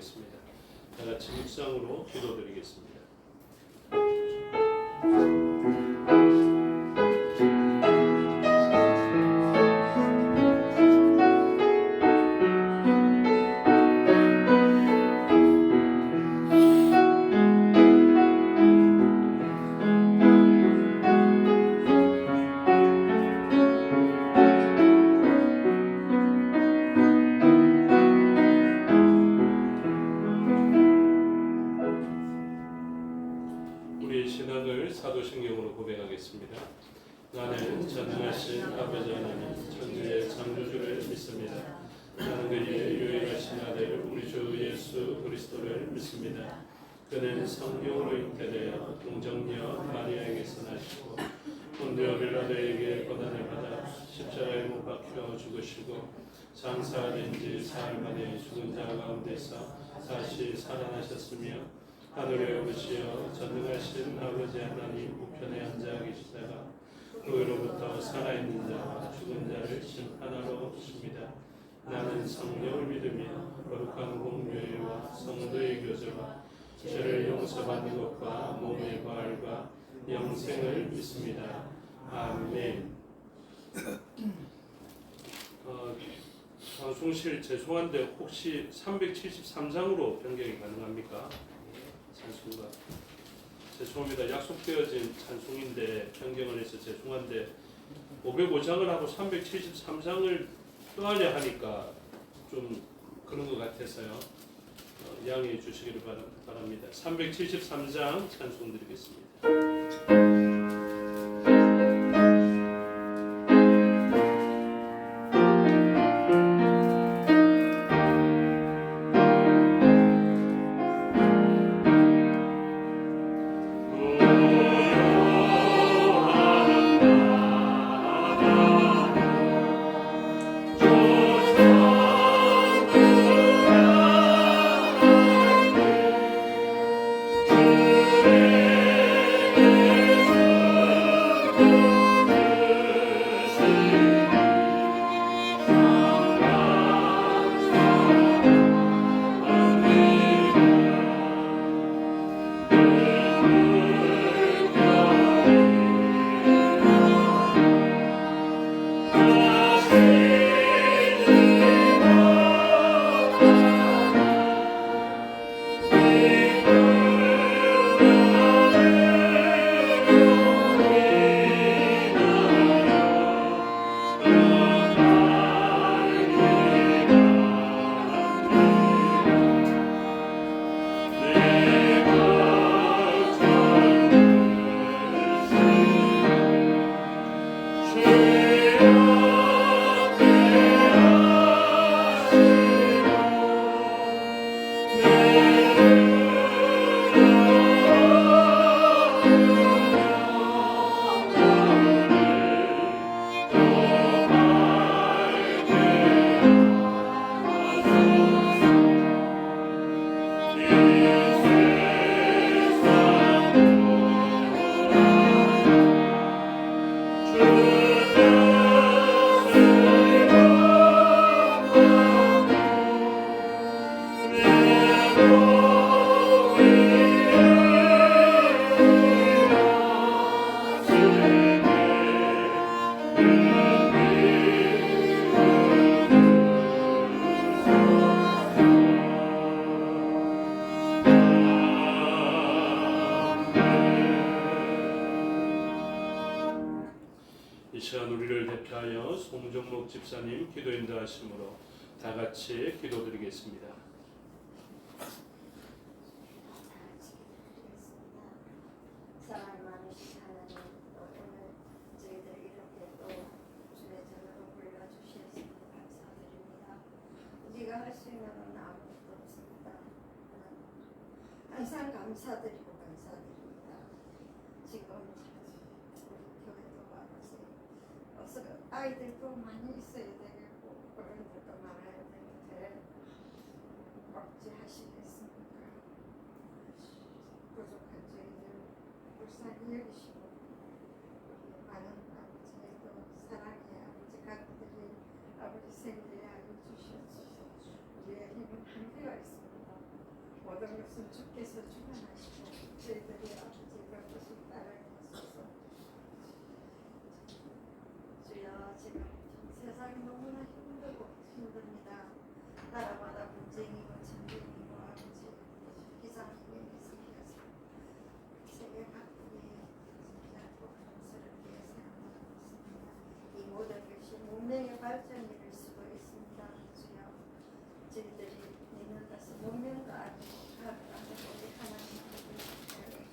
고백하겠습니다. 다 같이 묵상으로 기도드리겠습니다. 우리의 신앙을 사도신경으로 고백하겠습니다. 나는 전능하신 아버지 하나님 천지의 창조주를 믿습니다. 나는 그의 유일하신 아들 우리 주 예수 그리스도를 믿습니다. 그는 성령으로 잉태되어 동정녀 마리아에게서 나시고 본디오 빌라도에게 고난을 받아 십자가에 못 박혀 죽으시고 장사된 지 사흘 만에 죽은 자 가운데서 다시 살아나셨으며 하늘에 오르시어 전능하신 아버지 하나님 우편에 앉아 계시다가 그로부터 살아있는 자와 죽은 자를 심판하러 오십니다. 나는 성령을 믿으며 거룩한 공교회와 성도의 교제와 죄를 용서받는 것과 몸의 부활과 영생을 믿습니다. 아멘. 방송실 죄송한데 혹시 373장으로 변경이 가능합니까? 찬송가 죄송합니다. 약속되어진 찬송인데 변경을 해서 죄송한데 505장을 하고 373장을 또 하려 하니까 좀 그런 것 같아서요. 양해해 주시기를 바랍니다. 373장 찬송 드리겠습니다. 이 시간 우리를 대표하여 송정목 집사님 기도 인도하심으로 다 같이 기도드리겠습니다. 사랑 많으신 하나님, 오늘 저희들 이렇게 또 주의 전으로 불러주셔서 감사드립니다. 우리가 할 수 있는 건 아무것도 없습니다. 항상 감사드립니다. 지금 우리 교회도 와보세요. 어서 아이들도 많이 있어야 되겠고 어른들도 많아야 되는데 억제하시겠습니까? 부족한 저희들 불쌍히 여기시고 많은 아버지에도 사랑의 아버지 각들이 아버지 생기하여 주셔서 우리의 힘은 한계가 있습니다. 모든 것은 주께서 주관하시고 저희들이 아버지 그것을 따라가소서. 주여 지금 세상이 너무나 힘듭니다. 나라마다 분쟁이고 전쟁이고 아버지 비상행위에 생겨서 세계 각국이 진짜 고통스럽게 생각하고 있습니다. 이 모든 것이 문명의 발전을 이룰 수도 있습니다. 주여 저희들이 믿는 것은 문명도 아니고 가도 아니고 우리 하나님을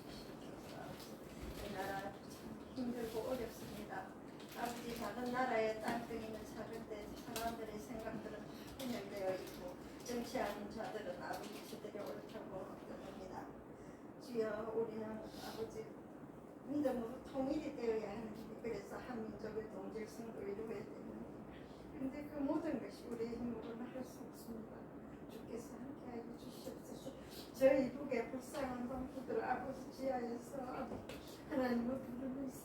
주시옵소서. 이 나라 참 힘들고 어렵습니다. 아버지 작은 나라의 땅덩이는 작은데 사람들의 생각들은 분열되어 있고 정치하는 자들은 아버지 저들이 옳다고 떠납니다. 주여 우리는 아버지 믿음으로 통일이 되어야 하는데 그래서 한민족의 동질성도 이루어야 되는데 그런데 그 모든 것이 우리의 힘으로는 할 수 없습니다. 주께서 함께하여 주시옵소서. 저희 북의 불쌍한 동포들 아버지 지하에서 하나님을 부르면서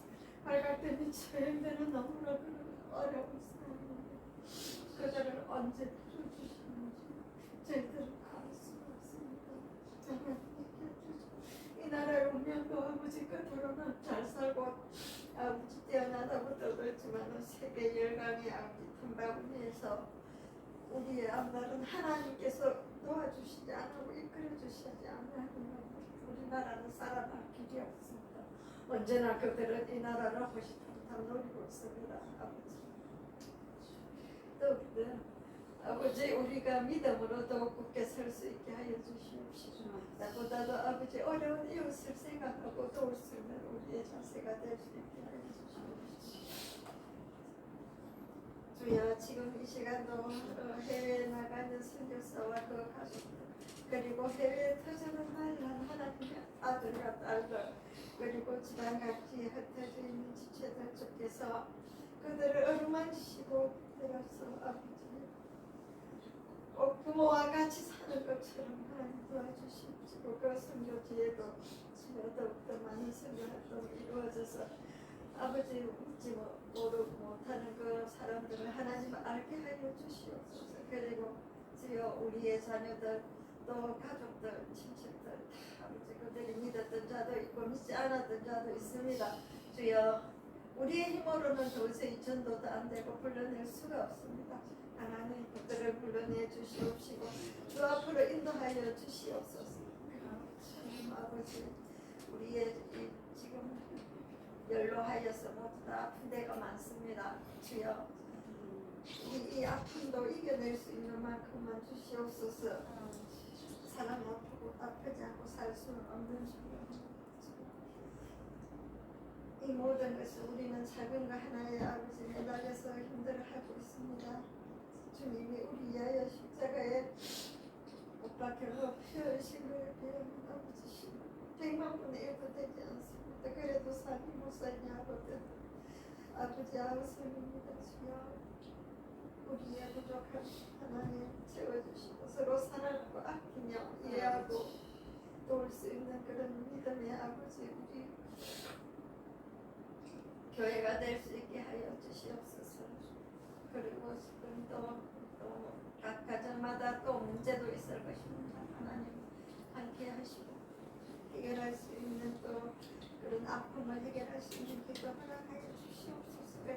발각되는 처형되는 너무나 어려운 상황인데 그들을 언제 풀어주시는지 저희들은 알 수가 없습니다. 이 나라의 운명도 아버지 끝으로는 잘 살고 아버지 뛰어나다고 떠들지만 세계 열강의 아버지 틈바구니에서 우리의 앞날은 하나님께서 도와주시지 않고 이끌어주시지 않으면 우리나라는 살아날 길이 없습니다. 언제나 그들은 이 나라를 호시탐탐 노리고 있습니다. 아버지 또 아버지 우리가 믿음으로 더욱 굳게 설 수 있게 하여 주시옵시고 나보다도 아버지 어려운 이웃을 생각하고 도울 수 있는 우리의 자세가 될 수 있게 하여 주시옵시고 주여 지금 이 시간도 해외에 나가는 선교사와 그 가족들 그리고 해외에 터지는 난란 하나님의 아들과 딸들 그리고 지방각지에 흩어져 있는 지체들 주께서 그들을 어루만지시고 들어서 아버지 부모와 같이 사는 것처럼 하나님 도와주시옵시고 그 선교지에도 더욱더 많은 선교활동이 이루어져서 아버지 묻지 모르고 못하는 그 사람들을 하나님 알게 하여 주시옵소서. 그리고 주여 우리의 자녀들 또 가족들 친척들 다 아버지 그들이 믿었던 자도 있고 믿지 않았던 자도 있습니다. 주여 우리의 힘으로는 도저히 전도도 안 되고 불러낼 수가 없습니다. 하나님 그들을 불러내 주시옵시고 주 앞으로 인도하여 주시옵소서. 하나님 아버지 우리의 지금 연로하여서 모두 다 아픈 데가 많습니다. 주여 이 아픔도 이겨낼 수 있는 만큼만 주시옵소서. 사람 아프지 않고 살 수는 없는 주여 이 모든 것을 우리는 작은 거 하나의 아버지 매달려서 힘들어하고 있습니다. 주님이 우리 위하여 십자가에 못 박혀서 피 흘리신 것에 대한 아버지 100만 분의 1도 되지 않습니다. 그래도 삶이 못 살냐거든. 아버지 아우성입니다. 주여 우리의 부족한 하나님 채워주시고 서로 사랑하고 아끼며 이해하고 도울 수 있는 그런 믿음의 아버지 우리 교회가 될 수 있게 하여 주시옵소서. 그리고 각 가정마다 또 문제도 있을 것입니다. 하나님 함께 하시고 해결할 수 있는 또 그런 아픔을 해결할 수 있는 기도 허락하여 주시옵소서.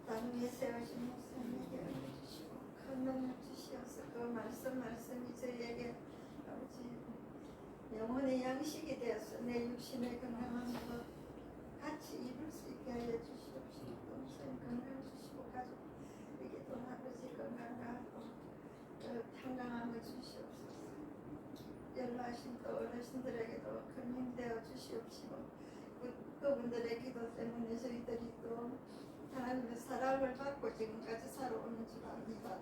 나중에 세우신 목사님에게 알려주시고 큰 능력 주시옵소서. 그 말씀이 저희에게 아버지 영혼의 양식이 되어서 내 육신의 건강한 것 같이 입을 수 있게 하여 주시옵시고 동생 건강 주시고 가족에게도 아버지 건강과 평강함을 주시옵소서. 연로하신 또 어르신들에게도 큰 힘 되어 주시옵시고 그분들의 기도 때문에 저희들이 또 하나님의 사랑을 받고 지금까지 살아오는 줄 압니다.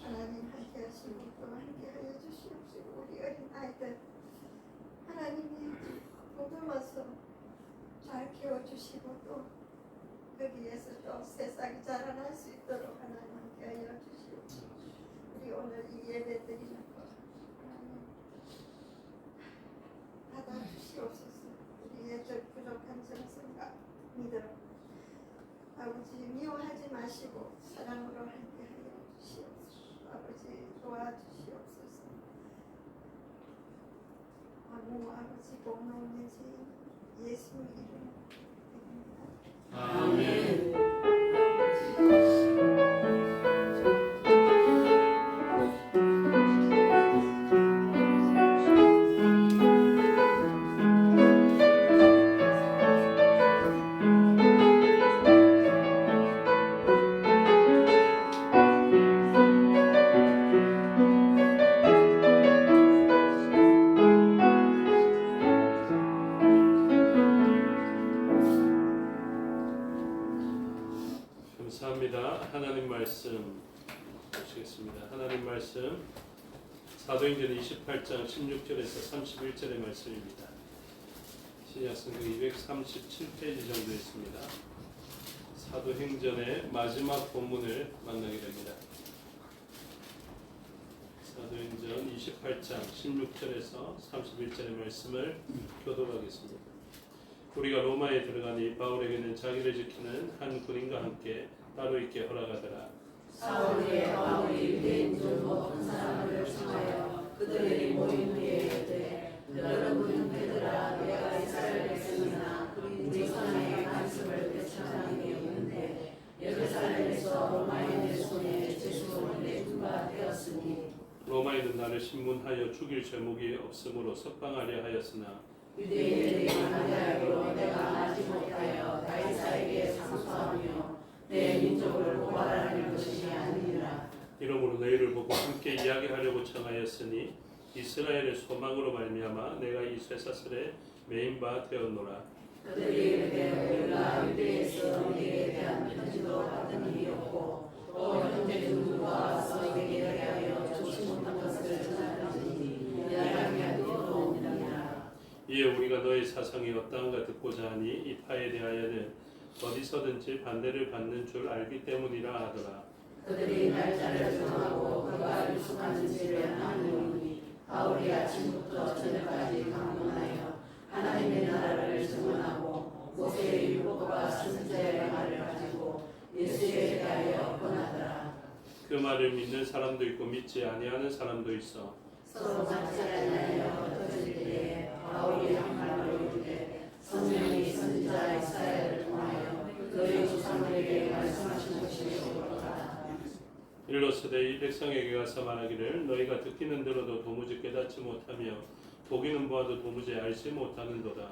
하나님 함께 하시고 또 함께 하여 주시옵시고 우리 어린 아이들 하나님이 보듬어서 잘 키워주시고 또 거기에서 또 세상이 자라날 수 있도록 하나님 함께 하여 주시옵시고 우리 오늘 이 예배 드리는 것 하나님 받아주시옵소서. 우리의 부족한 정성과 믿음 아버지 미워하지 마시고 사랑으로 함께 하여 주시옵소서. 아버지 도와주시옵소서. 아버지 복 넘는 주님 예수 이름으로 기도드립니다. 아멘. 감사합니다. 하나님 말씀 보시겠습니다. 하나님 말씀 사도행전 28장 16절에서 31절의 말씀입니다. 신약성경 237페이지 정도 있습니다. 사도행전의 마지막 본문을 만나게 됩니다. 사도행전 28장 16절에서 31절의 말씀을 교독하겠습니다. 우리가 로마에 들어가니 바울에게는 자기를 지키는 한 군인과 함께 따로 있게 허락하더라. 사울이 바울이 유대인 중 높은 사람을 청하여 그들이 모인 후에 이르되 여러분 형제들아 내가 이스라엘 백성이나 우리 선하의 간섭을 되찾는 게 없는데 예루살렘에서 로마인의 손에 제수로 내주가 되었으니 로마인은 나를 신문하여 죽일 죄목이 없으므로 석방하려 하였으나 유대인들이 반대하기로 내가 나지 못하여 다이사에게 상소하며 내 민족을 고발하는 것이 아니니라. 이러므로 너희를 보고 함께 이야기하려고 청하였으니 이스라엘의 소망으로 말미암아 내가 이 쇠사슬에 매인 바 되었노라. 그들이 이르되 우리가 유대에서 너희에 대한 편지도 받은 일이 없고 또 형제 중 누가 와서 너희에게 대하여 좋지 못한 것을 전하든지 이야기한 일도 없느니라. 이에 우리가 너희 사상이 어떠한가 듣고자 하니 이 파에 대하여는 어디서든지 반대를 받는 줄 알기 때문이라 하더라. 그들이 날짜를 정하고 그가 유숙하는지를 아노니 바울이 아침부터 저녁까지 강론하여 하나님의 나라를 증언하고 모세의 율법과 선지자의 말을 가지고 예수에 대하여 권하더라. 그 말을 믿는 사람도 있고 믿지 아니하는 사람도 있어. 서로 같이 하여 흩어질 때에 바울이 한 말로 이르되 성령이 선지자 이사야를 통하여 너희 조상들에게 말씀하신 것이 옳도다. 일러스되 이 백성에게 가서 말하기를 너희가 듣기는 들어도 도무지 깨닫지 못하며 보기는 보아도 도무지 알지 못하는도다.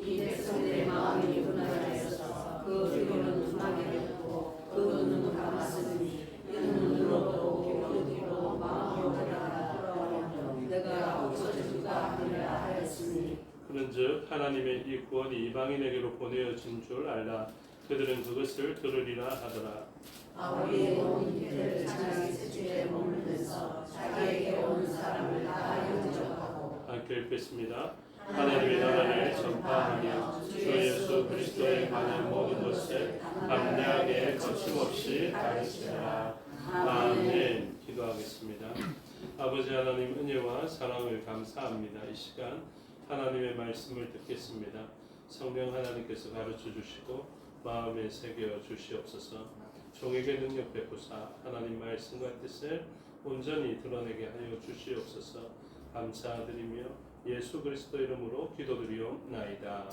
이 백성들의 마음이 분하여서 그 귀로는 둔하게 되었고 그 눈은 감았으니 이는 눈으로 보고 귀로 듣고 마음으로 돌아가며 내가 없어질까 하리라 하였으니 그런즉 하나님의 이 구원이 이방인에게로 보내어진 줄 알라. 그들은 그것을 들으리라 하더라. 바울이 온 이들을 찬양의 세주에 머물면서 자기에게 오는 사람을 다 영접하고 함께 읽겠습니다. 하나님의 나라를 전파하며 주 예수 그리스도에 관한 모든 것을 담대하게 거침없이 가르치라. 아멘. 기도하겠습니다. 아버지 하나님 은혜와 사랑을 감사합니다. 이 시간 하나님의 말씀을 듣겠습니다. 성령 하나님께서 가르쳐 주시고 마음에 새겨 주시옵소서. 종에게 능력 베푸사 하나님 말씀과 뜻을 온전히 드러내게 하여 주시옵소서. 감사드리며 예수 그리스도 이름으로 기도드리옵나이다.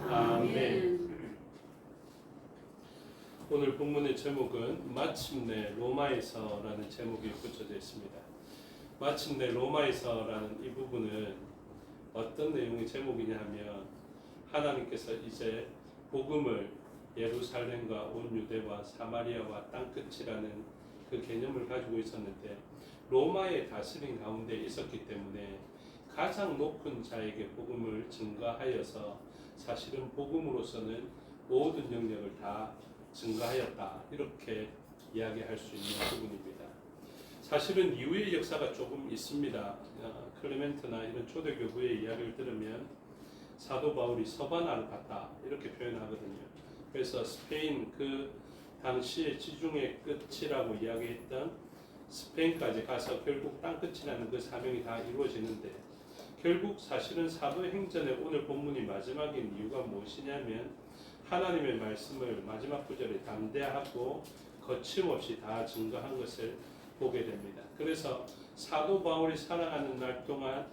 아멘. 오늘 본문의 제목은 마침내 로마에서라는 제목이 붙여져 있습니다. 마침내 로마에서라는 이 부분은 어떤 내용의 제목이냐 하면 하나님께서 이제 복음을 예루살렘과 온 유대와 사마리아와 땅끝이라는 그 개념을 가지고 있었는데 로마의 다스림 가운데 있었기 때문에 가장 높은 자에게 복음을 증거하여서 사실은 복음으로서는 모든 영역을 다 증거하였다. 이렇게 이야기할 수 있는 부분입니다. 사실은 이후의 역사가 조금 있습니다. 클레멘트나 이런 초대교부의 이야기를 들으면 사도 바울이 서바나를 갔다 이렇게 표현하거든요. 그래서 스페인 그 당시의 지중해 끝이라고 이야기했던 스페인까지 가서 결국 땅끝이라는 그 사명이 다 이루어지는데 결국 사실은 사도행전의 오늘 본문이 마지막인 이유가 무엇이냐면 하나님의 말씀을 마지막 구절에 담대하고 거침없이 다 증거한 것을 보게 됩니다. 그래서 사도 바울이 살아가는 날 동안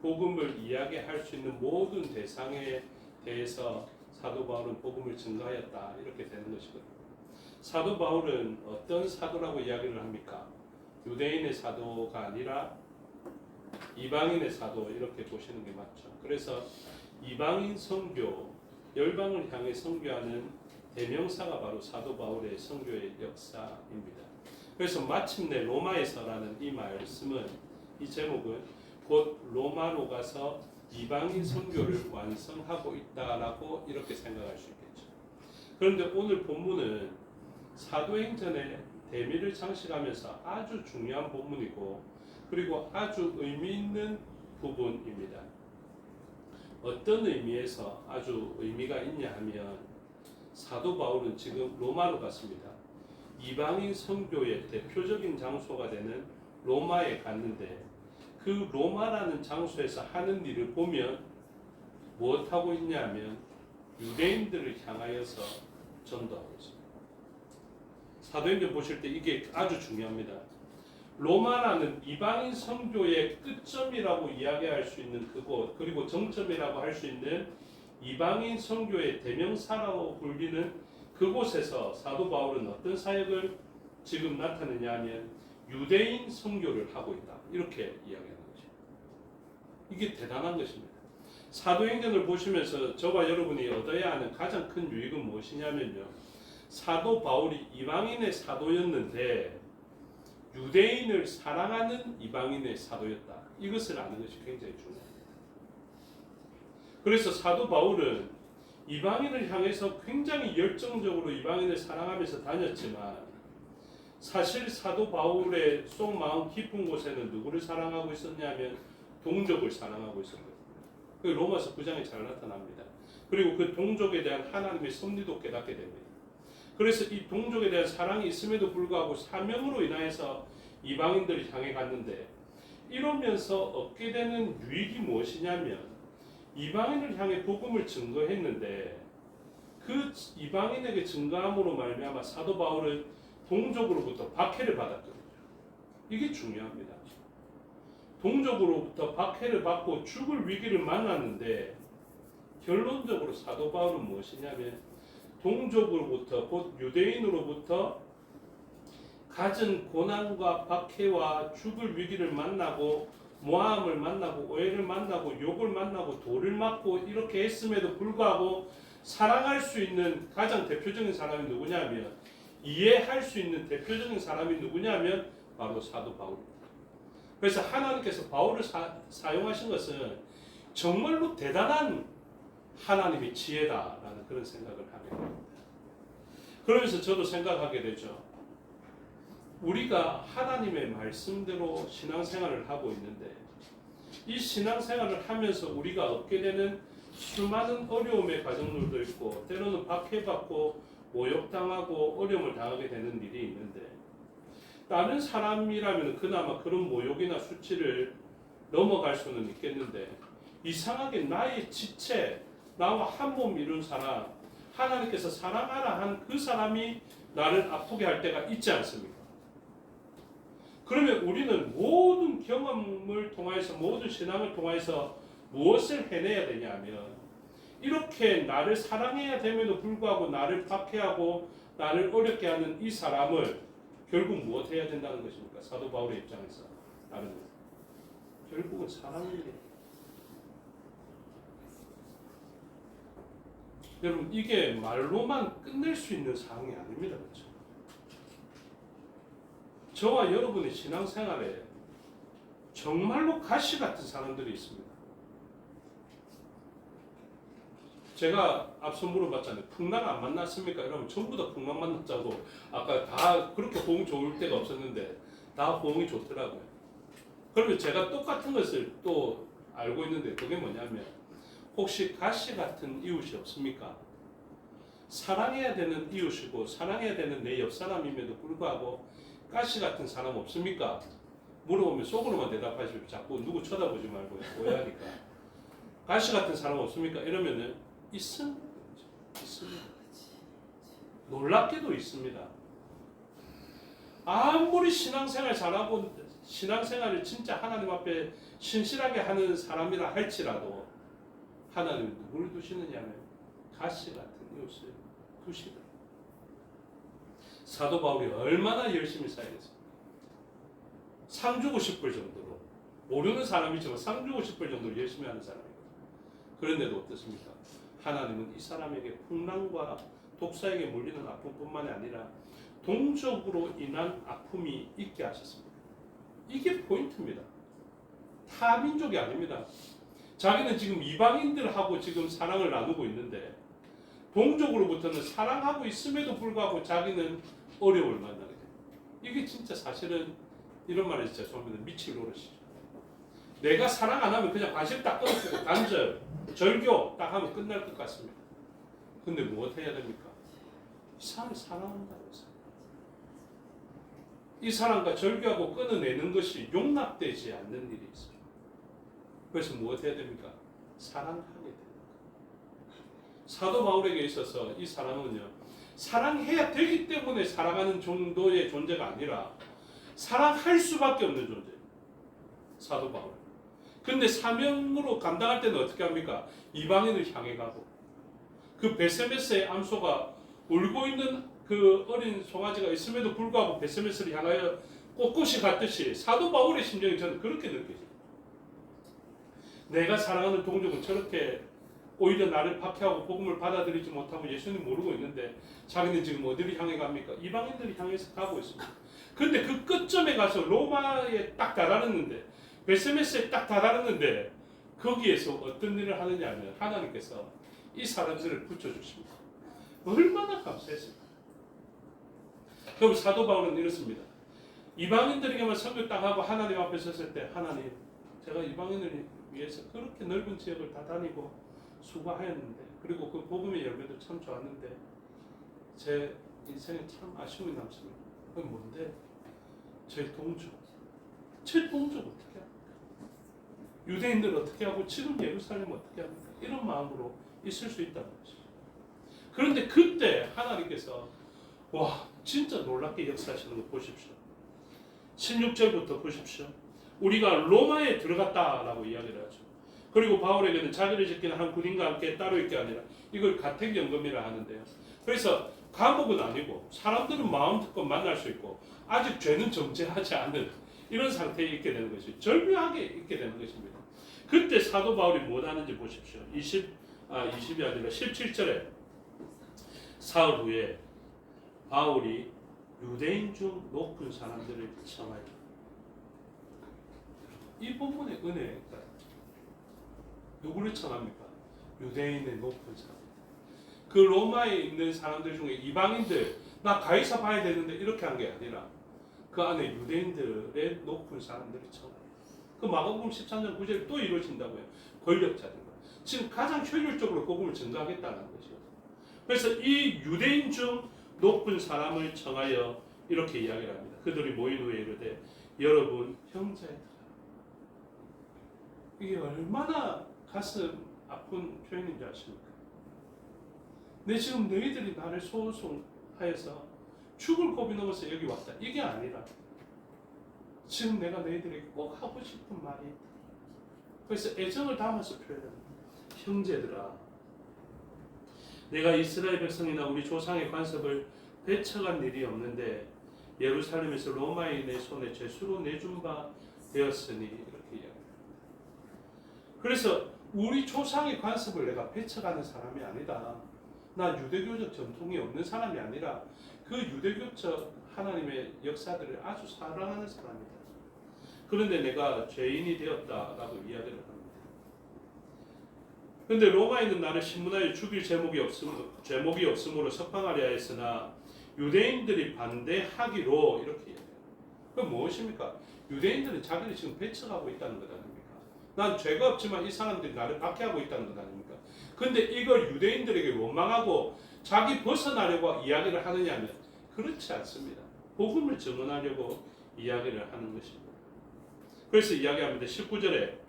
복음을 이야기할 수 있는 모든 대상에 대해서 사도 바울은 복음을 증거하였다 이렇게 되는 것이거든요. 사도 바울은 어떤 사도라고 이야기를 합니까? 유대인의 사도가 아니라 이방인의 사도 이렇게 보시는 게 맞죠. 그래서 이방인 선교, 열방을 향해 선교하는 대명사가 바로 사도 바울의 선교의 역사입니다. 그래서 마침내 로마에서라는 이 말씀은, 이 제목은 곧 로마로 가서 이방인 선교를 완성하고 있다라고 이렇게 생각할 수 있겠죠. 그런데 오늘 본문은 사도행전의 대미를 장식하면서 아주 중요한 본문이고, 그리고 아주 의미 있는 부분입니다. 어떤 의미에서 아주 의미가 있냐 하면, 사도 바울은 지금 로마로 갔습니다. 이방인 선교의 대표적인 장소가 되는 로마에 갔는데, 그 로마라는 장소에서 하는 일을 보면 무엇하고 있냐면 유대인들을 향하여서 전도하고 있습니다. 사도행전 보실 때 이게 아주 중요합니다. 로마라는 이방인 선교의 끝점이라고 이야기할 수 있는 그곳, 그리고 정점이라고 할 수 있는 이방인 선교의 대명사라고 불리는 그곳에서 사도 바울은 어떤 사역을 지금 나타내냐 하면 유대인 선교를 하고 있다 이렇게 이야기하는 거죠. 이게 대단한 것입니다. 사도행전을 보시면서 저와 여러분이 얻어야 하는 가장 큰 유익은 무엇이냐면요, 사도 바울이 이방인의 사도였는데 유대인을 사랑하는 이방인의 사도였다. 이것을 아는 것이 굉장히 중요합니다. 그래서 사도 바울은 이방인을 향해서 굉장히 열정적으로 이방인을 사랑하면서 다녔지만, 사실 사도 바울의 속마음 깊은 곳에는 누구를 사랑하고 있었냐면 동족을 사랑하고 있었거든요. 그 로마서 9장에 잘 나타납니다. 그리고 그 동족에 대한 하나님의 섭리도 깨닫게 됩니다. 그래서 이 동족에 대한 사랑이 있음에도 불구하고 사명으로 인하여서 이방인들을 향해 갔는데, 이러면서 얻게 되는 유익이 무엇이냐면 이방인을 향해 복음을 증거했는데, 그 이방인에게 증거함으로 말미암아 사도 바울은 동족으로부터 박해를 받았거든요. 이게 중요합니다. 동족으로부터 박해를 받고 죽을 위기를 만났는데, 결론적으로 사도 바울은 무엇이냐면 동족으로부터, 곧 유대인으로부터 갖은 고난과 박해와 죽을 위기를 만나고 모함을 만나고 오해를 만나고 욕을 만나고 돌을 맞고 이렇게 했음에도 불구하고 사랑할 수 있는 가장 대표적인 사람이 누구냐면, 이해할 수 있는 대표적인 사람이 누구냐면 바로 사도 바울입니다. 그래서 하나님께서 바울을 사용하신 것은 정말로 대단한 하나님의 지혜다라는 그런 생각을 하게 됩니다. 그러면서 저도 생각하게 되죠. 우리가 하나님의 말씀대로 신앙생활을 하고 있는데, 이 신앙생활을 하면서 우리가 얻게 되는 수많은 어려움의 과정들도 있고, 때로는 박해받고 모욕당하고 어려움을 당하게 되는 일이 있는데, 다른 사람이라면 그나마 그런 모욕이나 수치를 넘어갈 수는 있겠는데, 이상하게 나의 지체, 나와 한 몸 이룬 사람, 하나님께서 사랑하라 한 그 사람이 나를 아프게 할 때가 있지 않습니까? 그러면 우리는 모든 경험을 통해서, 모든 신앙을 통해서 무엇을 해내야 되냐면, 이렇게 나를 사랑해야 됨에도 불구하고 나를 박해하고 나를 어렵게 하는 이 사람을 결국 무엇 해야 된다는 것입니까? 사도 바울의 입장에서 나는 결국은 사랑입니다. 여러분, 이게 말로만 끝낼 수 있는 사항이 아닙니다. 그렇죠? 저와 여러분의 신앙생활에 정말로 가시 같은 사람들이 있습니다. 제가 앞서 물어봤잖아요. 풍랑 안 만났습니까? 이러면 전부 다 풍랑 만났자고, 아까 다 그렇게 호응 좋을 때가 없었는데 다 호응이 좋더라고요. 그러면 제가 똑같은 것을 또 알고 있는데, 그게 뭐냐면, 혹시 가시 같은 이웃이 없습니까? 사랑해야 되는 이웃이고 사랑해야 되는 내 옆 사람임에도 불구하고 가시 같은 사람 없습니까? 물어보면 속으로만 대답하시고 자꾸 누구 쳐다보지 말고 오해하니까. 가시 같은 사람 없습니까? 이러면은 있습니다. 놀랍게도 있습니다. 아무리 신앙생활 잘하고 신앙생활을 진짜 하나님 앞에 신실하게 하는 사람이라 할지라도 하나님은 누구를 두시느냐면 가시 같은 이웃을 두시더라. 사도 바울이 얼마나 열심히 사역했습니까? 상 주고 싶을 정도로, 모르는 사람이지만 상 주고 싶을 정도로 열심히 하는 사람이거든요. 그런데도 어떻습니까? 하나님은 이 사람에게 풍랑과 독사에게 몰리는 아픔뿐만이 아니라 동족으로 인한 아픔이 있게 하셨습니다. 이게 포인트입니다. 타민족이 아닙니다. 자기는 지금 이방인들하고 지금 사랑을 나누고 있는데 동족으로부터는 사랑하고 있음에도 불구하고 자기는 어려움을 만나게 됩니다. 이게 진짜 사실은 이런 말이 진짜 좋습니다. 미칠 노릇이죠. 내가 사랑 안 하면 그냥 관심 딱 끊어주고 단절, 절교 딱 하면 끝날 것 같습니다. 근데 무엇 해야 됩니까? 이 사람을 사랑한다고 해서 이 사람과 절교하고 끊어내는 것이 용납되지 않는 일이 있어요. 그래서 무엇 해야 됩니까? 사랑하게 됩니다. 사도 바울에게 있어서 이 사람은요, 사랑해야 되기 때문에 사랑하는 정도의 존재가 아니라 사랑할 수밖에 없는 존재예요. 사도 바울. 근데 사명으로 감당할 때는 어떻게 합니까? 이방인을 향해 가고 그 베세메스의 암소가 울고 있는 그 어린 송아지가 있음에도 불구하고 베세메스를 향하여 꼿꼿이 갔듯이 사도 바울의 심정이 저는 그렇게 느껴져요. 내가 사랑하는 동족은 저렇게 오히려 나를 박해하고 복음을 받아들이지 못하고 예수님 모르고 있는데 자기는 지금 어디를 향해 갑니까? 이방인들을 향해서 가고 있습니다. 근데 그 끝점에 가서 로마에 딱 다다랐는데 베세메스에 딱 다다랐는데 거기에서 어떤 일을 하느냐 하면 하나님께서 이 사람들을 붙여주십니다. 얼마나 감사했습니까? 그럼 사도 바울은 이렇습니다. 이방인들에게만 선교 딱 하고 하나님 앞에 섰을 때 하나님, 제가 이방인을 위해서 그렇게 넓은 지역을 다 다니고 수고하였는데 그리고 그 복음의 열매도 참 좋았는데 제 인생에 참 아쉬움이 남습니다. 그건 뭔데? 제 동족 어떻게 합니까? 유대인들 어떻게 하고 지금 예루살렘 어떻게 합니까? 이런 마음으로 있을 수 있다는 것이죠. 그런데 그때 하나님께서 와 진짜 놀랍게 역사하시는 거 보십시오. 16절부터 보십시오. 우리가 로마에 들어갔다라고 이야기를 하죠. 그리고 바울에게는 자기를 지키는 한 군인과 함께 따로 있게 아니라 이걸 가택연금이라 하는데요. 그래서 감옥은 아니고 사람들은 마음껏 만날 수 있고 아직 죄는 정죄하지 않는 이런 상태에 있게 되는 것이 절묘하게 있게 되는 것입니다. 그때 사도 바울이 뭐 하는지 보십시오. 20이 아니라 17절에 사흘 후에 바울이 유대인 중 높은 사람들을 청하여 이 본문의 은혜가 누구를 청합니까? 유대인의 높은 사람. 그 로마에 있는 사람들 중에 이방인들 나 가이사 봐야 되는데 이렇게 한 게 아니라 그 안에 유대인들의 높은 사람들을 청하여. 그 마가복음 13장 9절에 또 이루어진다고요. 권력자들과 지금 가장 효율적으로 복음을 전가하겠다는 것이죠. 그래서 이 유대인 중 높은 사람을 청하여 이렇게 이야기를 합니다. 그들이 모인 후에 이르되 여러분 형제들아. 이게 얼마나 가슴 아픈 표현인지 아십니까? 내 지금 너희들이 나를 소송하여서 죽을 고비 넘어서 여기 왔다. 이게 아니라 지금 내가 너희들에게 꼭 하고 싶은 말이 있다. 그래서 애정을 담아서 표현합니다. 형제들아, 내가 이스라엘 백성이나 우리 조상의 관습을 배척한 일이 없는데 예루살렘에서 로마인의 손에 죄수로 내준 바 되었으니 이렇게 이야기합니다. 그래서 우리 조상의 관습을 내가 배척하는 사람이 아니다. 나 유대교적 전통이 없는 사람이 아니라 그 유대교적 하나님의 역사들을 아주 사랑하는 사람이다. 그런데 내가 죄인이 되었다라고 이야기를 합니다. 그런데 로마인은 나를 신문하여 죽일 제목이 없으므로 석방하려 했으나 유대인들이 반대하기로 이렇게 이야기해요. 그럼 무엇입니까? 유대인들은 자기를 지금 배척하고 있다는 것 아닙니까? 난 죄가 없지만 이 사람들이 나를 박해하고 있다는 것 아닙니까? 근데 이걸 유대인들에게 원망하고 자기 벗어나려고 이야기를 하느냐면 그렇지 않습니다. 복음을 증언하려고 이야기를 하는 것입니다. 그래서 이야기합니다. 19절에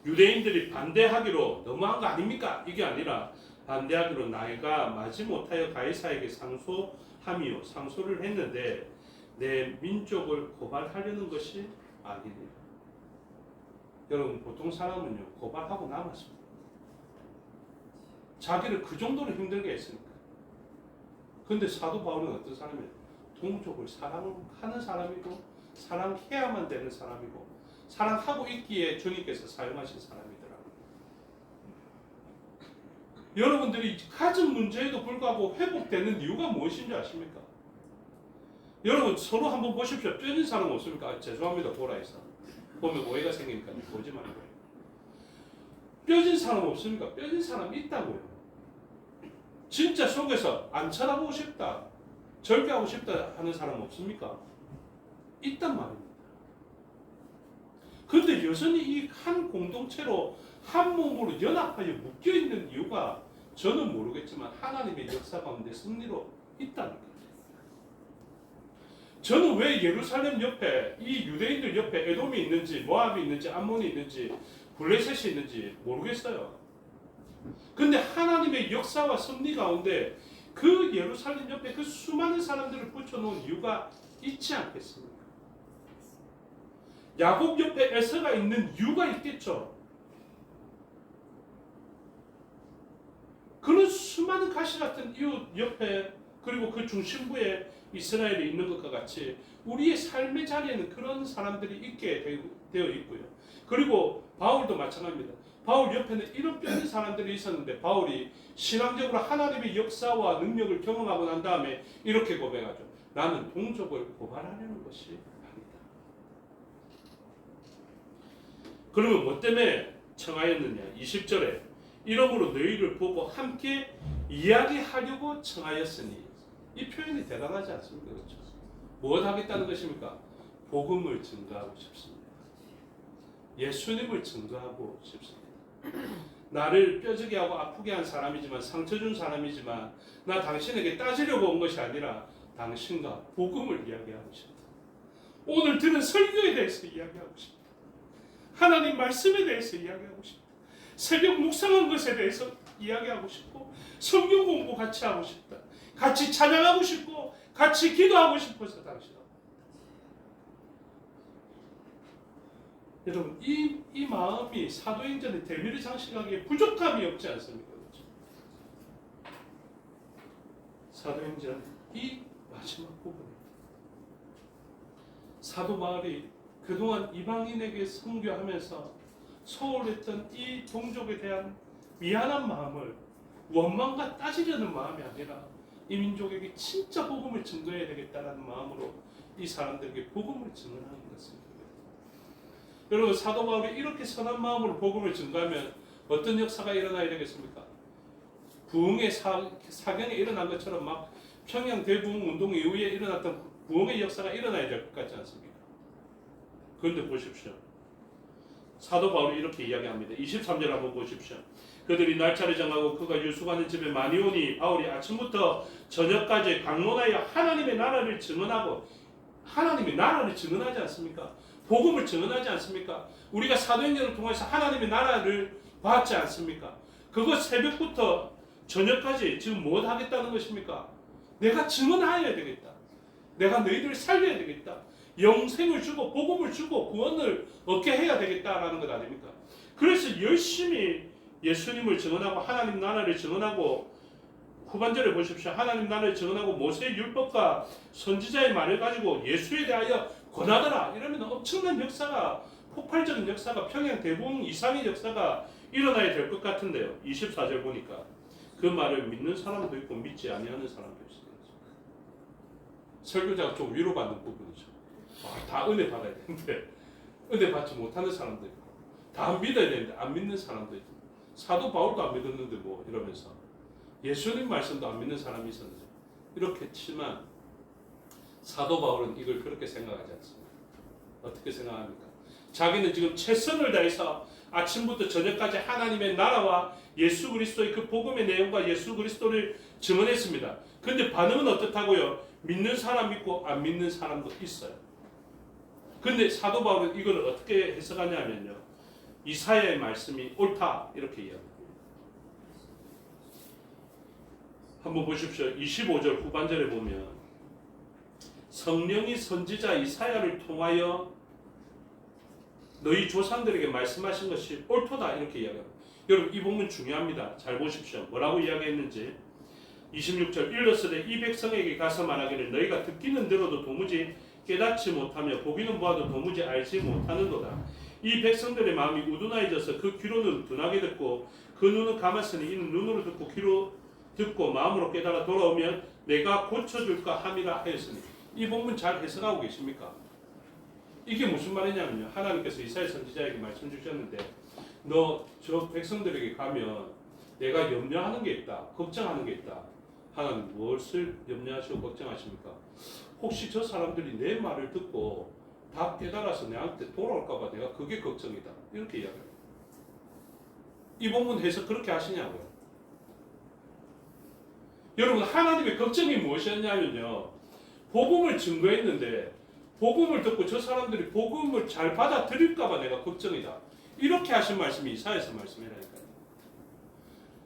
유대인들이 반대하기로 너무한 거 아닙니까? 이게 아니라 반대하기로 나이가 마지못하여 가이사에게 상소를 했는데 내 민족을 고발하려는 것이 아니니라. 여러분 보통 사람은요 고발하고 남았습니다. 자기를 그 정도로 힘들게 했으니까. 근데 사도 바울은 어떤 사람이에요? 동족을 사랑하는 사람이고 사랑해야만 되는 사람이고 사랑하고 있기에 주님께서 사용하신 사람이더라고요. 여러분들이 가진 문제에도 불구하고 회복되는 이유가 무엇인지 아십니까? 여러분 서로 한번 보십시오. 뼈진 사람 없습니까? 아, 죄송합니다. 보라 해서 보면 오해가 생기니까 보지 말고요. 뼈진 사람 없습니까? 뼈진 사람 있다고요. 진짜 속에서 안 쳐다보고 싶다, 절개하고 싶다 하는 사람 없습니까? 있단 말입니다. 그런데 여전히 이 한 공동체로 한 몸으로 연합하여 묶여있는 이유가 저는 모르겠지만 하나님의 역사 가운데 승리로 있다는 거예요. 저는 왜 예루살렘 옆에 이 유대인들 옆에 에돔이 있는지 모압이 있는지 암몬이 있는지 블레셋이 있는지 모르겠어요. 근데 하나님의 역사와 섭리 가운데 그 예루살렘 옆에 그 수많은 사람들을 붙여놓은 이유가 있지 않겠습니까? 야곱 옆에 에서가 있는 이유가 있겠죠. 그런 수많은 가시 같은 이웃 옆에 그리고 그 중심부에 이스라엘이 있는 것과 같이 우리의 삶의 자리에는 그런 사람들이 있게 되어 있고요. 그리고 바울도 마찬가지입니다. 바울 옆에는 이런 뼈진 사람들이 있었는데 바울이 신앙적으로 하나님의 역사와 능력을 경험하고 난 다음에 이렇게 고백하죠. 나는 동족을 고발하려는 것이 아니다. 그러면 뭐 때문에 청하였느냐? 20절에 이러므로 너희를 보고 함께 이야기하려고 청하였으니 이 표현이 대단하지 않습니까? 그렇죠? 무엇 하겠다는 것입니까? 복음을 증거하고 싶습니다. 예수님을 증거하고 싶습니다. 나를 뼈저게 하고 아프게 한 사람이지만 상처 준 사람이지만 나 당신에게 따지려고 온 것이 아니라 당신과 복음을 이야기하고 싶다. 오늘 들은 설교에 대해서 이야기하고 싶다. 하나님 말씀에 대해서 이야기하고 싶다. 새벽 묵상한 것에 대해서 이야기하고 싶고 성경 공부 같이 하고 싶다. 같이 찬양하고 싶고 같이 기도하고 싶어서 당신하고. 여러분 이 마음이 사도행전의 대미를 장식하기에 부족함이 없지 않습니까? 그렇죠? 사도행전 이 마지막 부분에 사도 바울이 그동안 이방인에게 선교하면서 소홀했던 이 동족에 대한 미안한 마음을 원망과 따지려는 마음이 아니라 이 민족에게 진짜 복음을 증거해야 되겠다는 마음으로 이 사람들에게 복음을 증언하는 것입니다. 여러분 사도 바울이 이렇게 선한 마음으로 복음을 증거하면 어떤 역사가 일어나야 되겠습니까? 부흥의 사경이 일어난 것처럼 막 평양 대부흥 운동 이후에 일어났던 부흥의 역사가 일어나야 될 것 같지 않습니까? 그런데 보십시오. 사도 바울이 이렇게 이야기합니다. 23절 한번 보십시오. 그들이 날짜를 정하고 그가 유숙하는 집에 많이 오니 바울이 아침부터 저녁까지 강론하여 하나님의 나라를 증언하고 하나님의 나라를 증언하지 않습니까? 복음을 증언하지 않습니까? 우리가 사도행전을 통해서 하나님의 나라를 봤지 않습니까? 그거 새벽부터 저녁까지 지금 뭐 하겠다는 것입니까? 내가 증언하여야 되겠다. 내가 너희들을 살려야 되겠다. 영생을 주고 복음을 주고 구원을 얻게 해야 되겠다라는 것 아닙니까? 그래서 열심히 예수님을 증언하고 하나님 나라를 증언하고 후반절에 보십시오. 하나님 나라를 증언하고 모세의 율법과 선지자의 말을 가지고 예수에 대하여 권하더라. 이러면 엄청난 역사가 폭발적인 역사가 평양 대부흥 이상의 역사가 일어나야 될 것 같은데요. 24절 보니까 그 말을 믿는 사람도 있고 믿지 아니하는 사람도 있습니다. 설교자가 좀 위로받는 부분이죠. 다 은혜 받아야 되는데 은혜 받지 못하는 사람도 있고 다 믿어야 되는데 안 믿는 사람도 있고 사도 바울도 안 믿었는데 뭐 이러면서 예수님 말씀도 안 믿는 사람이 있었는데 이렇게 치면 사도 바울은 이걸 그렇게 생각하지 않습니다. 어떻게 생각합니까? 자기는 지금 최선을 다해서 아침부터 저녁까지 하나님의 나라와 예수 그리스도의 그 복음의 내용과 예수 그리스도를 증언했습니다. 근데 반응은 어떻다고요? 믿는 사람 있고 안 믿는 사람도 있어요. 근데 사도 바울은 이걸 어떻게 해석하냐면요. 이사야의 말씀이 옳다 이렇게 이야기합니다. 한번 보십시오. 25절 후반절에 보면 성령이 선지자 이사야를 통하여 너희 조상들에게 말씀하신 것이 옳도다 이렇게 이야기합니다. 여러분 이 본문 중요합니다. 잘 보십시오. 뭐라고 이야기했는지 26절 일러스되 이 백성에게 가서 말하기를 너희가 듣기는 들어도 도무지 깨닫지 못하며 보기는 보아도 도무지 알지 못하는도다. 이 백성들의 마음이 우둔하여져서 그 귀로는 둔하게 듣고 그 눈은 감았으니 이는 눈으로 듣고 귀로 듣고 마음으로 깨달아 돌아오면 내가 고쳐줄까 함이라 하였으니. 이 본문 잘 해석하고 계십니까? 이게 무슨 말이냐면요. 하나님께서 이사야 선지자에게 말씀 주셨는데 너 저 백성들에게 가면 내가 염려하는 게 있다. 걱정하는 게 있다. 하나님 무엇을 염려하시고 걱정하십니까? 혹시 저 사람들이 내 말을 듣고 다 깨달아서 내한테 돌아올까 봐 내가 그게 걱정이다. 이렇게 이야기합니다. 이 본문 해석 그렇게 하시냐고요. 여러분 하나님의 걱정이 무엇이었냐면요. 복음을 증거했는데 복음을 듣고 저 사람들이 복음을 잘 받아들일까 봐 내가 걱정이다. 이렇게 하신 말씀이 이사야서 말씀이라니까요.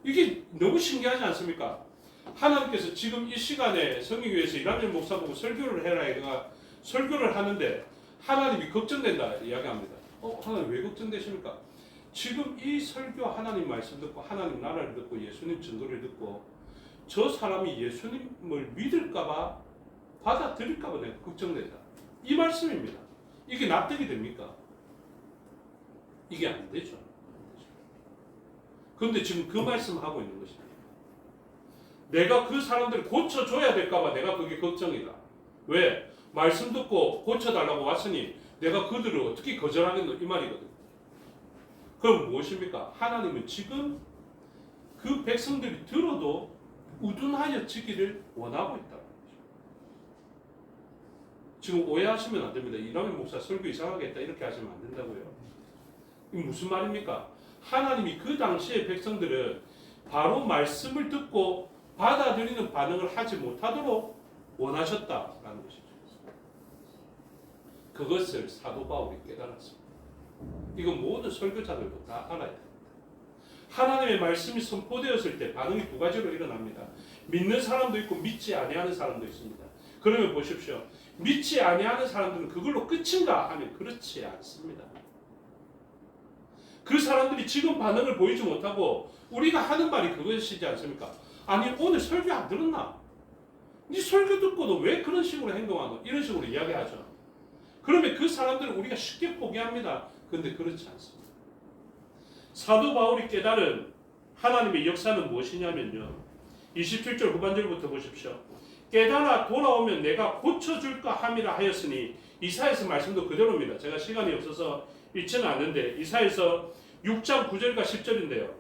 이게 너무 신기하지 않습니까? 하나님께서 지금 이 시간에 성경교회에서 이란열 목사 보고 설교를 해라 해가 설교를 하는데 하나님이 걱정된다 이야기합니다. 하나님 왜 걱정되십니까? 지금 이 설교 하나님 말씀 듣고 하나님 나라를 듣고 예수님 증거를 듣고 저 사람이 예수님을 믿을까봐 받아들일까봐 내가 걱정된다. 이 말씀입니다. 이게 납득이 됩니까? 이게 안 되죠. 그런데 지금 그 말씀하고 있는 것입니다. 내가 그 사람들을 고쳐줘야 될까봐 내가 그게 걱정이다. 왜? 말씀 듣고 고쳐달라고 왔으니 내가 그들을 어떻게 거절하겠노 이 말이거든요. 그럼 무엇입니까? 하나님은 지금 그 백성들이 들어도 우둔하여지기를 원하고 있다. 지금 오해하시면 안 됩니다. 이남의 목사 설교 이상하게 했다 이렇게 하시면 안 된다고요. 이게 무슨 말입니까? 하나님이 그 당시의 백성들은 바로 말씀을 듣고 받아들이는 반응을 하지 못하도록 원하셨다라는 것이죠. 그것을 사도 바울이 깨달았습니다. 이건 모든 설교자들도 다 알아야 됩니다. 하나님의 말씀이 선포되었을 때 반응이 두 가지로 일어납니다. 믿는 사람도 있고 믿지 아니하는 사람도 있습니다. 그러면 보십시오. 믿지 아니하는 사람들은 그걸로 끝인가 하면 그렇지 않습니다. 그 사람들이 지금 반응을 보이지 못하고 우리가 하는 말이 그것이지 않습니까? 아니 오늘 설교 안 들었나? 네 설교 듣고도 왜 그런 식으로 행동하노? 이런 식으로 이야기하죠. 그러면 그 사람들은 우리가 쉽게 포기합니다. 그런데 그렇지 않습니다. 사도 바울이 깨달은 하나님의 역사는 무엇이냐면요. 27절 후반절부터 보십시오. 깨달아 돌아오면 내가 고쳐줄까 함이라 하였으니 이사야서 말씀도 그대로입니다. 제가 시간이 없어서 읽지는 않는데 이사야서 6장 9절과 10절인데요.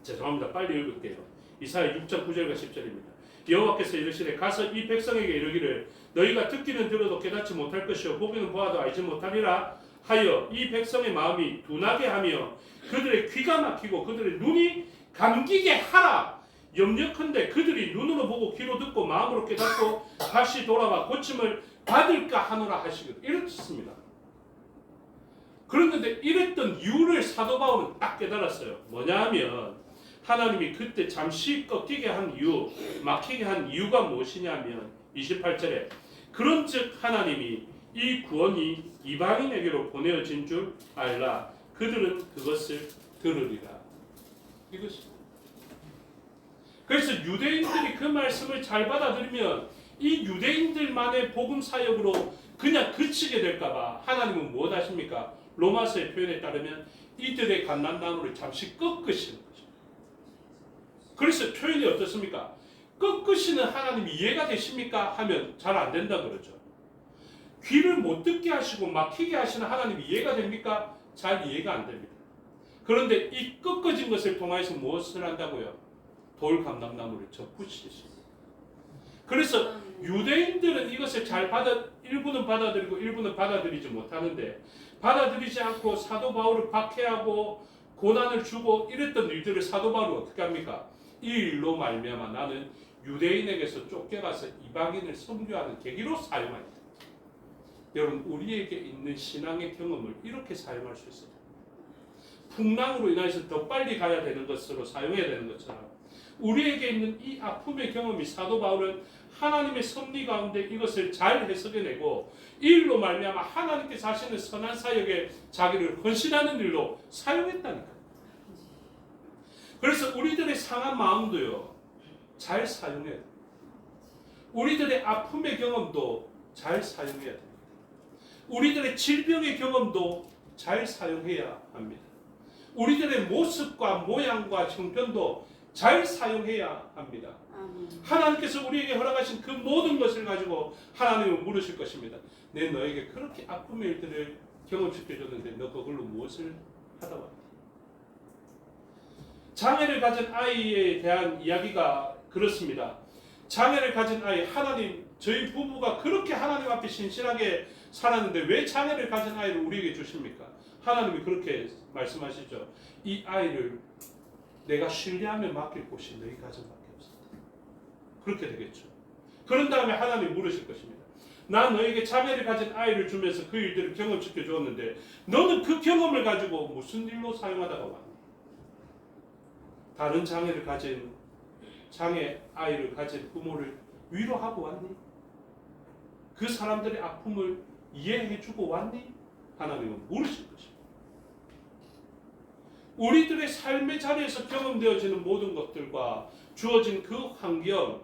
죄송합니다. 빨리 읽을게요. 이사야 6장 9절과 10절입니다. 여호와께서 이르시되 가서 이 백성에게 이르기를 너희가 듣기는 들어도 깨닫지 못할 것이요 보기는 보아도 알지 못하리라 하여 이 백성의 마음이 둔하게 하며 그들의 귀가 막히고 그들의 눈이 감기게 하라. 염려컨대 그들이 눈으로 보고 귀로 듣고 마음으로 깨닫고 다시 돌아와 고침을 받을까 하노라 하시거든. 이렇습니다. 그런데 이랬던 이유를 사도 바울은 딱 깨달았어요. 뭐냐 하면 하나님이 그때 잠시 꺾이게 한 이유, 막히게 한 이유가 무엇이냐면 28절에 그런즉 하나님이 이 구원이 이방인에게로 보내어진 줄 알라. 그들은 그것을 들으리라. 이것입니다. 그래서 유대인들이 그 말씀을 잘 받아들이면 이 유대인들만의 복음 사역으로 그냥 그치게 될까봐 하나님은 무엇 하십니까? 로마서의 표현에 따르면 이들의 갓난나무를 잠시 꺾으시는 거죠. 그래서 표현이 어떻습니까? 꺾으시는 하나님이 이해가 되십니까? 하면 잘 안 된다 그러죠. 귀를 못 듣게 하시고 막히게 하시는 하나님이 이해가 됩니까? 잘 이해가 안 됩니다. 그런데 이 꺾어진 것을 통해서 무엇을 한다고요? 돌 감람나무를 접붙이십니다. 그래서 유대인들은 이것을 잘 일부는 받아들이고 일부는 받아들이지 못하는데 받아들이지 않고 사도 바울을 박해하고 고난을 주고 이랬던 일들을 사도 바울은 어떻게 합니까? 이 일로 말미암아 나는 유대인에게서 쫓겨가서 이방인을 선교하는 계기로 사용한다. 여러분 우리에게 있는 신앙의 경험을 이렇게 사용할 수 있어요. 풍랑으로 인해서 더 빨리 가야 되는 것으로 사용해야 되는 것처럼 우리에게 있는 이 아픔의 경험이 사도 바울은 하나님의 섭리 가운데 이것을 잘 해석해내고 이 일로 말미암아 하나님께 자신의 선한 사역에 자기를 헌신하는 일로 사용했다니까요. 그래서 우리들의 상한 마음도요 잘 사용해야 됩니다. 우리들의 아픔의 경험도 잘 사용해야 됩니다. 우리들의 질병의 경험도 잘 사용해야 합니다. 우리들의 모습과 모양과 형편도 잘 사용해야 합니다. 하나님께서 우리에게 허락하신 그 모든 것을 가지고 하나님은 물으실 것입니다. 내 너에게 그렇게 아픔의 일들을 경험시켜줬는데 너 그걸로 무엇을 하다 왔니? 장애를 가진 아이에 대한 이야기가 그렇습니다. 장애를 가진 아이, 하나님, 저희 부부가 그렇게 하나님 앞에 신실하게 살았는데 왜 장애를 가진 아이를 우리에게 주십니까? 하나님이 그렇게 말씀하시죠. 이 아이를 내가 신뢰하며 맡길 곳이 너희 가정밖에 없었다. 그렇게 되겠죠. 그런 다음에 하나님 물으실 것입니다. 난 너에게 장애를 가진 아이를 주면서 그 일들을 경험시켜 주었는데 너는 그 경험을 가지고 무슨 일로 사용하다가 왔니? 다른 장애를 가진 장애 아이를 가진 부모를 위로하고 왔니? 그 사람들의 아픔을 이해해주고 왔니? 하나님은 물으실 것입니다. 우리들의 삶의 자리에서 경험되어지는 모든 것들과 주어진 그 환경,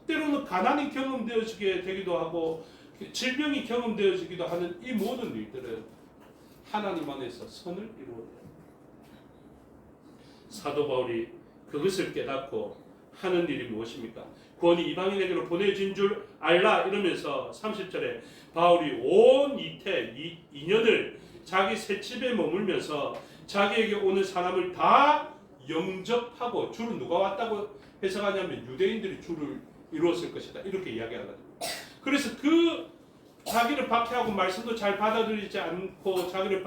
때로는 가난이 경험되어지게 되기도 하고 질병이 경험되어지기도 하는 이 모든 일들은 하나님 안에서 선을 이루어야 합니다. 사도 바울이 그것을 깨닫고 하는 일이 무엇입니까? 구원이 이방인에게로 보내진 줄 알라 이러면서 30절에 바울이 온 이태 2년을 자기 셋집에 머물면서 자기에게 오는 사람을 다 영접하고, 주로 누가 왔다고 해석하냐면 유대인들이 주를 이루었을 것이다 이렇게 이야기하거든요. 그래서 그 자기를 박해하고 말씀도 잘 받아들이지 않고 자기를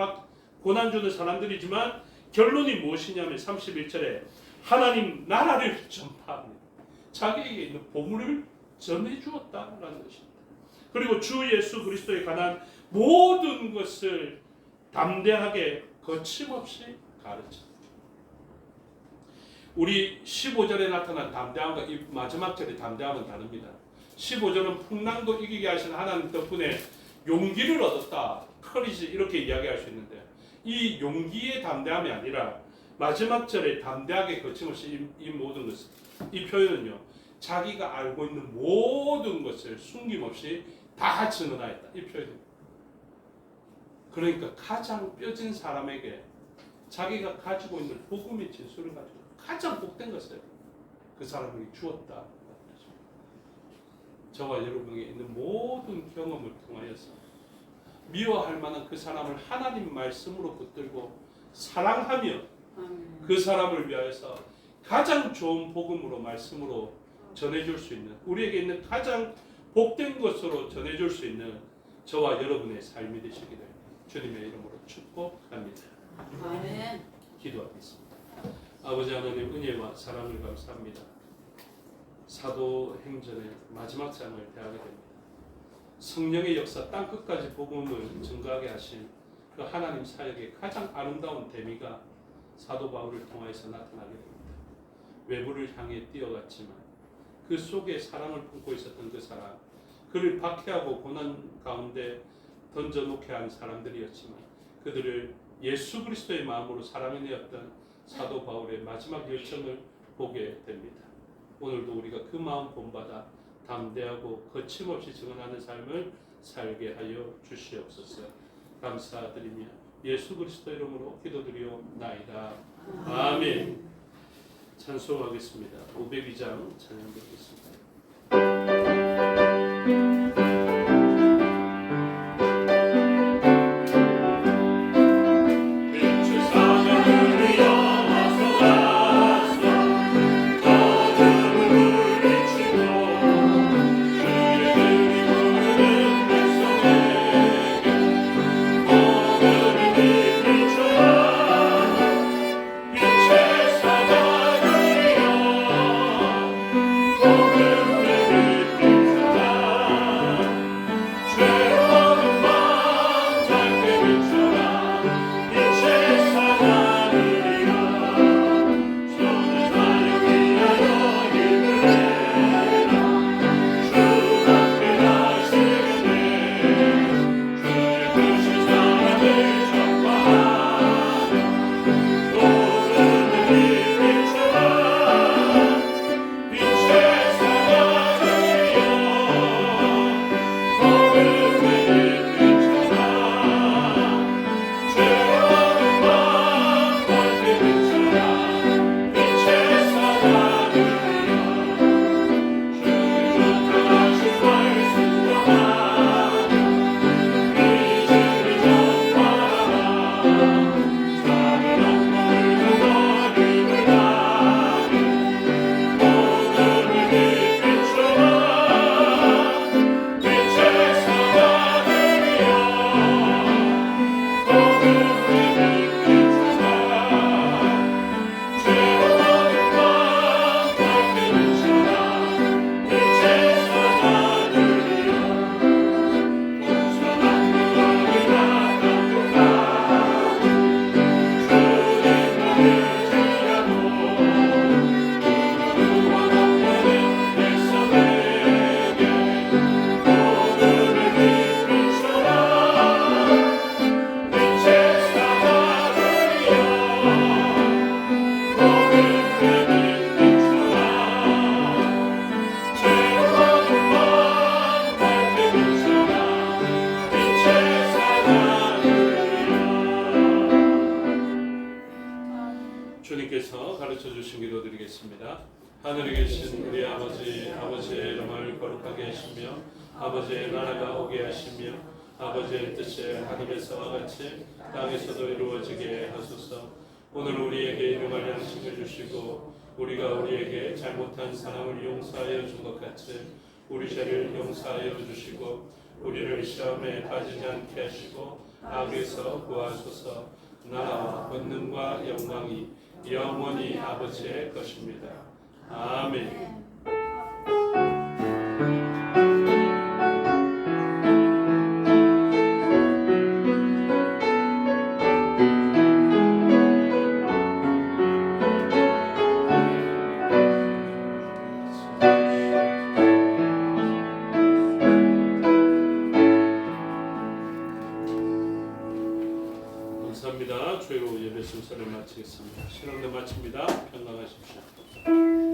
고난 주는 사람들이지만 결론이 무엇이냐면 31절에 하나님 나라를 전파합니다. 자기에게 있는 보물을 전해주었다라는 것입니다. 그리고 주 예수 그리스도에 관한 모든 것을 담대하게 거침없이 가르칩니다. 우리 15절에 나타난 담대함과 이 마지막 절의 담대함은 다릅니다. 15절은 풍랑도 이기게 하시는 하나님 덕분에 용기를 얻었다, 커리지 이렇게 이야기할 수 있는데 이 용기의 담대함이 아니라 마지막 절에 담대하게 거침없이 이 모든 것을, 이 표현은요 자기가 알고 있는 모든 것을 숨김없이 다 증언하였다 이 표현입니다. 그러니까 가장 뼈진 사람에게 자기가 가지고 있는 복음의 진술을 가지고 가장 복된 것을 그 사람에게 주었다. 저와 여러분에게 있는 모든 경험을 통하여서 미워할 만한 그 사람을 하나님 말씀으로 붙들고 사랑하며 그 사람을 위하여서 가장 좋은 복음으로 말씀으로 전해줄 수 있는, 우리에게 있는 가장 복된 것으로 전해줄 수 있는 저와 여러분의 삶이 되시기를 주님의 이름으로 축복합니다. 아멘. 기도하겠습니다. 아버지 하나님 은혜와 사랑을 감사합니다. 사도행전의 마지막 장을 대하게 됩니다. 성령의 역사 땅끝까지 복음을 증거하게 하신 그 하나님 사역의 가장 아름다운 대미가 사도 바울을 통하여서 나타나게 됩니다. 외부를 향해 뛰어갔지만 그 속에 사랑을 품고 있었던 그 사람, 그를 박해하고 고난 가운데 던져놓게 한 사람들이었지만 그들을 예수 그리스도의 마음으로 사랑해내었던 사도 바울의 마지막 열정을 보게 됩니다. 오늘도 우리가 그 마음 본받아 담대하고 거침없이 증언하는 삶을 살게 하여 주시옵소서. 감사드리며 예수 그리스도 이름으로 기도드리옵나이다. 아멘. 찬송하겠습니다. 502장 찬양 드리겠습니다. 예수님께서 가르쳐 주신 기도 드리겠습니다. 하늘에 계신 우리 아버지의 이름을 거룩하게 하시며 아버지의 나라가 오게 하시며 아버지의 뜻이 하늘에서와 같이 땅에서도 이루어지게 하소서. 오늘 우리에게 일용할 양식을 주시고 우리가 우리에게 잘못한 사람을 용서하여 준 것 같이 우리 죄를 용서하여 주시고 우리를 시험에 빠지지 않게 하시고 악에서 구하소서. 나라와 권능과 영광이 영원히 아버지의 것입니다. 아멘. 감사합니다. 주의로 예배 순서를 마치겠습니다. 신앙대 마칩니다. 평강하십시오.